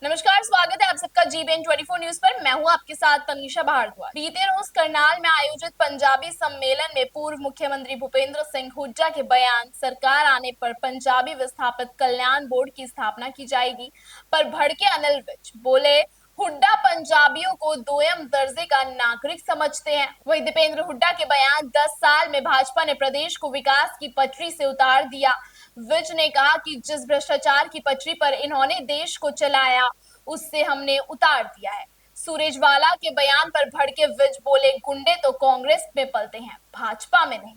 नमस्कार, स्वागत है आप सबका जीबीएन 24 न्यूज पर। मैं हूं आपके साथ तनीषा भारद्वाज। बीते रोज करनाल में आयोजित पंजाबी सम्मेलन में पूर्व मुख्यमंत्री भूपेंद्र सिंह हुड्डा के बयान सरकार आने पर पंजाबी विस्थापित कल्याण बोर्ड की स्थापना की जाएगी पर भड़के अनिल विज। बोले, हुड्डा पंजाबियों को दोयम दर्जे का नागरिक समझते हैं। वहीं दीपेंद्र हुड्डा के बयान 10 साल में भाजपा ने प्रदेश को विकास की पटरी से उतार दिया। विज ने कहा कि जिस भ्रष्टाचार की पटरी पर इन्होंने देश को चलाया उससे हमने उतार दिया है। सुरजेवाला के बयान पर भड़के विज। बोले, गुंडे तो कांग्रेस में पलते हैं, भाजपा में नहीं।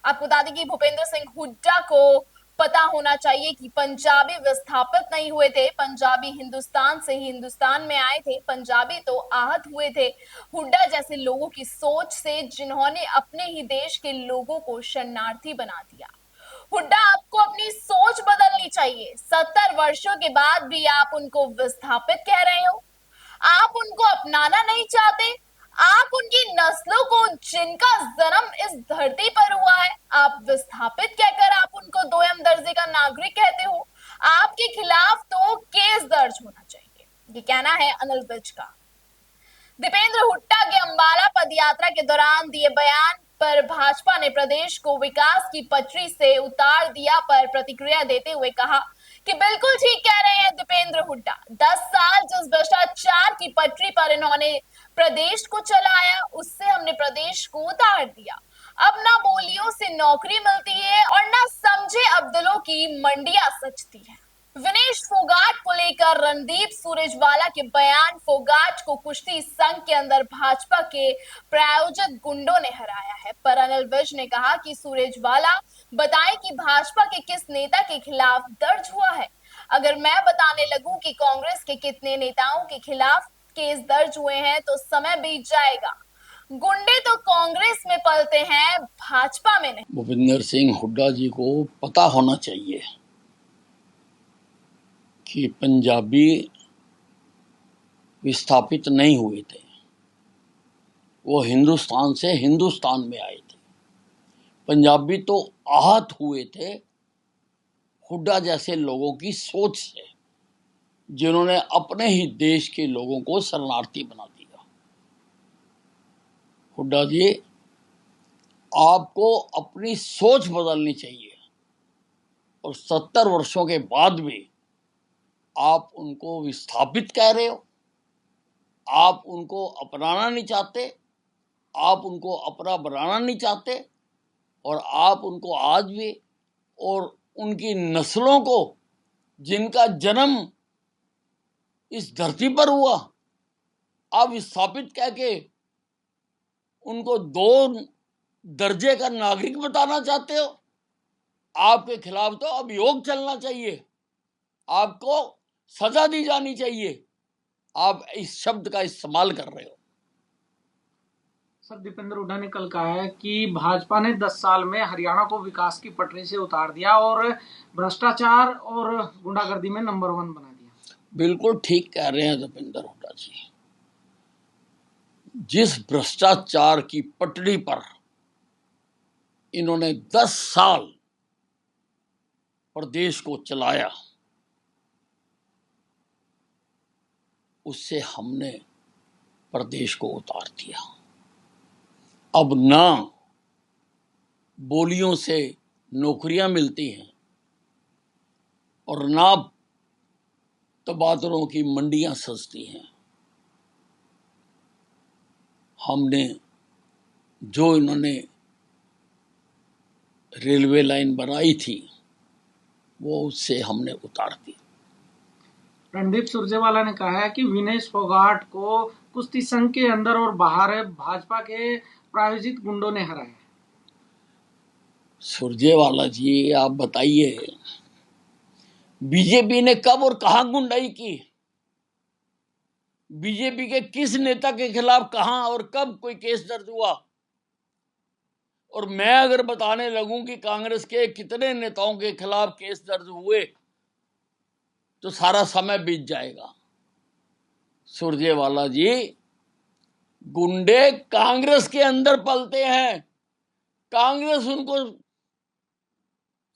आपको बता दें कि भूपेंद्र सिंह हुड्डा को पता होना चाहिए कि पंजाबी विस्थापित नहीं हुए थे, पंजाबी हिंदुस्तान से ही हिंदुस्तान में आए थे। पंजाबी तो आहत हुए थे हुड्डा जैसे लोगों की सोच से, जिन्होंने अपने ही देश के लोगों को शरणार्थी बना दिया। हुड्डा, आपको अपनी सोच बदलनी चाहिए। 70 वर्षों के बाद भी आप उनको विस्थापित कह रहे हो। आप उनको अपनाना नहीं चाहते। आप उनकी नस्लों को, जिनका जन्म इस धरती पर हुआ है, आप विस्थापित कहकर आप उनको दोयम दर्जे का नागरिक कहते हो। आपके खिलाफ तो केस दर्ज होना चाहिए। ये कहना है अनिल विज का। दीपेंद्र हुड्डा के अंबाला पदयात्रा के दौरान दिए बयान पर भाजपा ने प्रदेश को विकास की पटरी से उतार दिया पर प्रतिक्रिया देते हुए कहा कि बिल्कुल ठीक कह रहे हैं दीपेंद्र हुड्डा। 10 साल जिस भ्रष्टाचार की पटरी पर इन्होंने प्रदेश को चलाया उससे हमने प्रदेश को उतार दिया। अब ना बोलियों से नौकरी मिलती है और ना समझे अब्दुलों की मंडियां सजती है। विनेश फोगाट को लेकर रणदीप सुरजेवाला के बयान। फोगाट को कुश्ती संघ के अंदर भाजपा के प्रायोजित गुंडों ने हराया है, पर अनिल विज ने कहा कि सुरजेवाला बताएं कि भाजपा के किस नेता के खिलाफ दर्ज हुआ है। अगर मैं बताने लगूं कि कांग्रेस के कितने नेताओं के खिलाफ केस दर्ज हुए हैं तो समय बीत जाएगा। गुंडे तो कांग्रेस में पलते हैं, भाजपा में नहीं। भूपेंद्र सिंह हुड्डा जी को पता होना चाहिए कि पंजाबी विस्थापित नहीं हुए थे, वो हिंदुस्तान से हिंदुस्तान में आए थे। पंजाबी तो आहत हुए थे हुड्डा जैसे लोगों की सोच से, जिन्होंने अपने ही देश के लोगों को शरणार्थी बना दिया। हुड्डा जी, आपको अपनी सोच बदलनी चाहिए और 70 वर्षों के बाद भी आप उनको विस्थापित कह रहे हो। आप उनको अपनाना नहीं चाहते, आप उनको अपना बनाना नहीं चाहते और आप उनको आज भी और उनकी नस्लों को, जिनका जन्म इस धरती पर हुआ, आप विस्थापित कह के उनको दो दर्जे का नागरिक बताना चाहते हो। आपके खिलाफ तो अभियोग चलना चाहिए, आपको सजा दी जानी चाहिए। आप इस शब्द का इस्तेमाल कर रहे हो। सर, दीपेंद्र हुड्डा ने कल कहा है कि भाजपा ने 10 साल में हरियाणा को विकास की पटरी से उतार दिया और भ्रष्टाचार और गुंडागर्दी में नंबर 1 बना दिया। बिल्कुल ठीक कह रहे हैं दीपेंद्र हुड्डा जी। जिस भ्रष्टाचार की पटरी पर इन्होंने 10 साल प्रदेश को चलाया, उससे हमने प्रदेश को उतार दिया। अब ना बोलियों से नौकरियां मिलती हैं और ना तबादलों की मंडियां सजती हैं। हमने जो इन्होंने रेलवे लाइन बनाई थी वो उससे हमने उतार दी। रणदीप सुरजेवाला ने कहा है कि विनेश फोगाट को कुश्ती संघ के अंदर और बाहर भाजपा के प्रायोजित गुंडों ने हराया। सुरजेवाला जी, आप बताइए, बीजेपी ने कब और कहां गुंडाई की? बीजेपी के किस नेता के खिलाफ कहां और कब कोई केस दर्ज हुआ? और मैं अगर बताने लगूं कि कांग्रेस के कितने नेताओं के खिलाफ केस दर्ज हुए तो सारा समय बीत जाएगा। सुरजेवाला जी, गुंडे कांग्रेस के अंदर पलते हैं, कांग्रेस उनको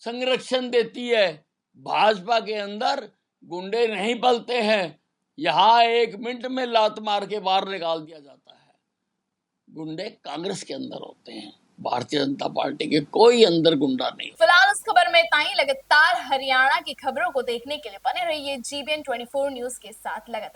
संरक्षण देती है। भाजपा के अंदर गुंडे नहीं पलते हैं, यहां 1 मिनट में लात मार के बाहर निकाल दिया जाता है। गुंडे कांग्रेस के अंदर होते हैं, भारतीय जनता पार्टी के कोई अंदर गुंडा नहीं। फिलहाल इस खबर में इतना ही। लगातार हरियाणा की खबरों को देखने के लिए बने रहिए GBN 24 न्यूज के साथ लगातार।